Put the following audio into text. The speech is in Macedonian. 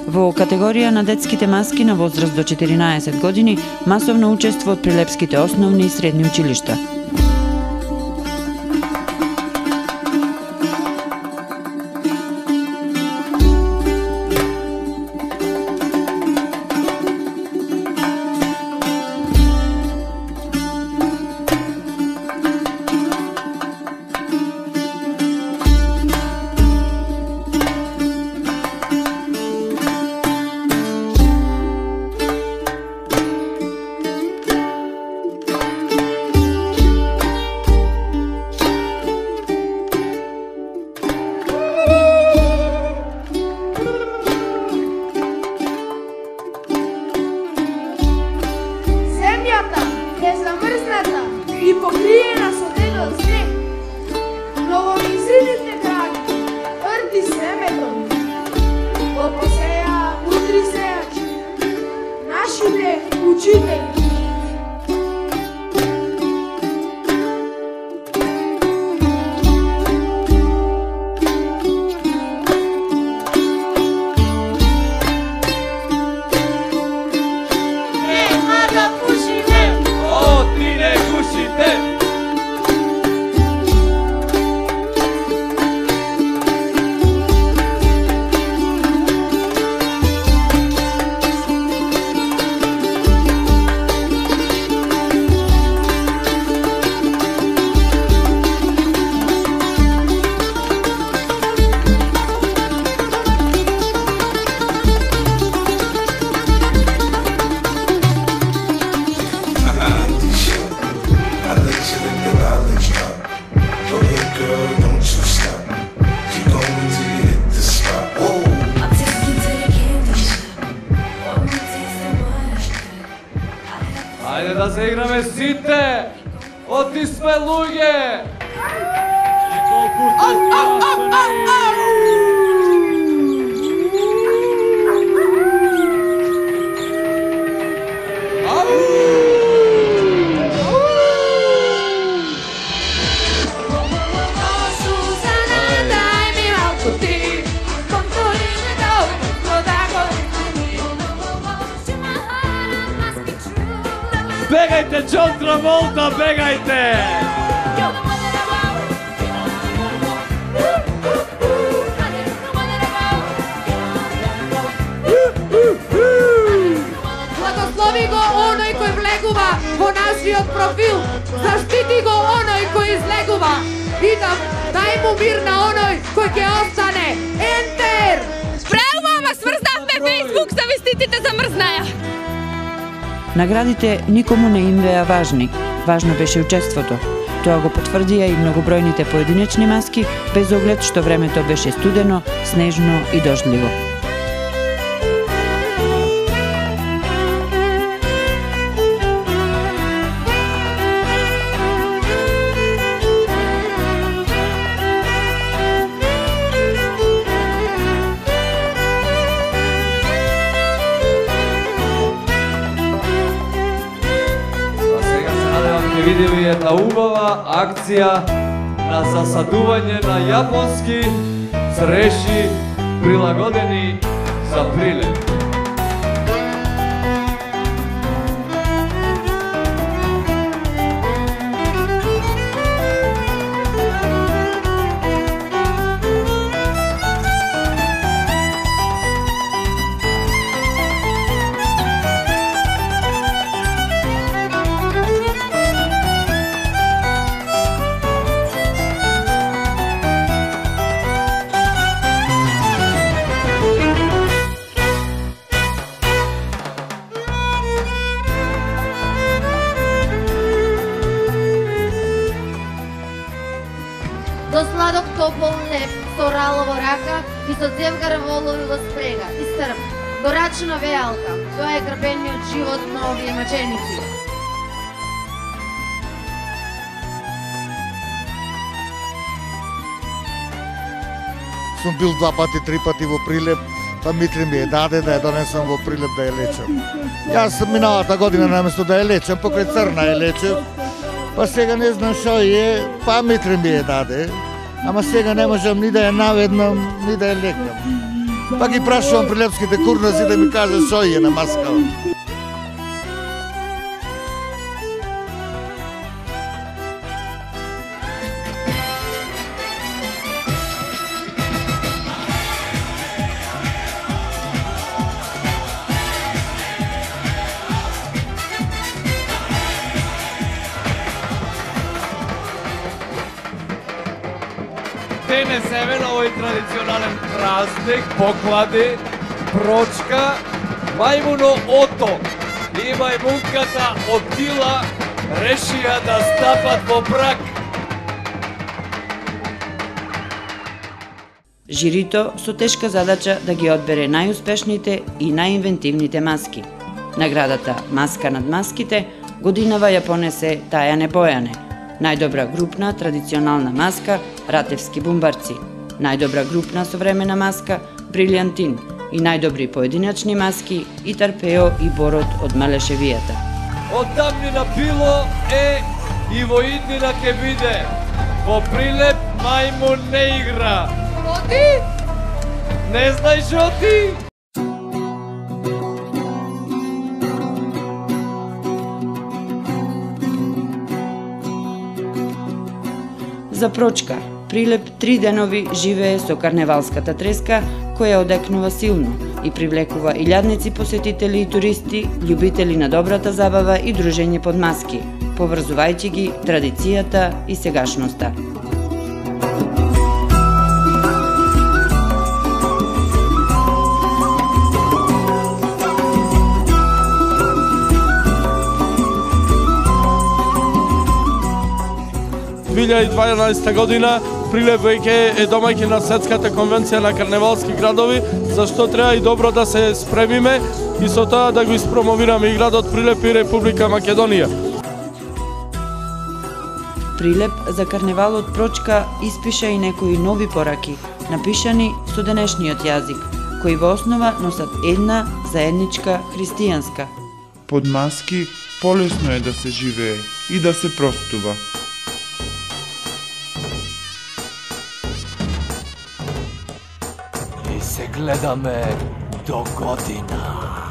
Во категорија на детските маски на возраст до 14 години масовно учество од прилепските основни и средни училишта. И покриена со дебел снег, новоизридите крави, тврди семето, го посеја мудри сејачи, нашите учители. Ајде да се играме сите! Оти сме луѓе! Бегајте, Джон Траволта, бегајте! Благослови го оној кој влегува во нашиот профил, заштити го оној кој излегува и дај му мир на оној кој ќе остане. Ентер! Браво, ама сврзнавме Facebook, завиститите замрзнаја. Наградите никому не им беа важни. Важно беше учеството. Тоа го потврдија и многобројните поединечни маски, без оглед што времето беше студено, снежно и дождливо. Видели една убава акција на засадување на јапонски цреши прилагодени за Прилеп. До сладок топол леп, со рало во рака и со цевгара волови во спрега и срп, до рачна веалка. Тоа е крпениот живот на овие маченици. Сум бил 2 пати, 3 пати во Прилеп, па Митри ми ја даде да ја донесам во Прилеп да ја лечам. Јас миналата година наместо да ја лечам, покрај Црна ја лечев, па сега не знам шо е, па Митри ми ја даде, ама сега не можам ни да ја наведнам, ни да ја лекам. Па ги прашувам прилепските курнази да ми каже што е на маска. Денес еве на овој традиционален празник, поклади, прочка, мајмуно Ото и мајмунката Отила решија да стапат во брак. Жирито со тешка задача да ги одбере најуспешните и најинвентивните маски. Наградата Маска над маските годинава ја понесе Тајане Бојане. Најдобра групна традиционална маска Ратевски бумбарци, најдобра групна современа маска Брилјантин и најдобри поединечни маски Итарпео и Борот од Малешевијата. Од тамнина било и во иднина ке биде. Во Прилеп мајмун не игра. Оти? Не знаеш оти? За прочка, Прилеп 3 денови живее со карневалската треска, која одекнува силно и привлекува илјадници посетители и туристи, љубители на добрата забава и дружење под маски, поврзувајќи ги традицијата и сегашноста. В 2012 година Прилеп веќе е домаќин на Светската конвенција на карневалски градови, зашто треба и добро да се спремиме и со тоа да го испромовираме и градот Прилеп и Република Македонија. Прилеп за карневалот прочка испиша и некои нови пораки, напишани со денешниот јазик, кои во основа носат една заедничка христијанска. Под маски полесно е да се живее и да се простува. И се гледаме до година.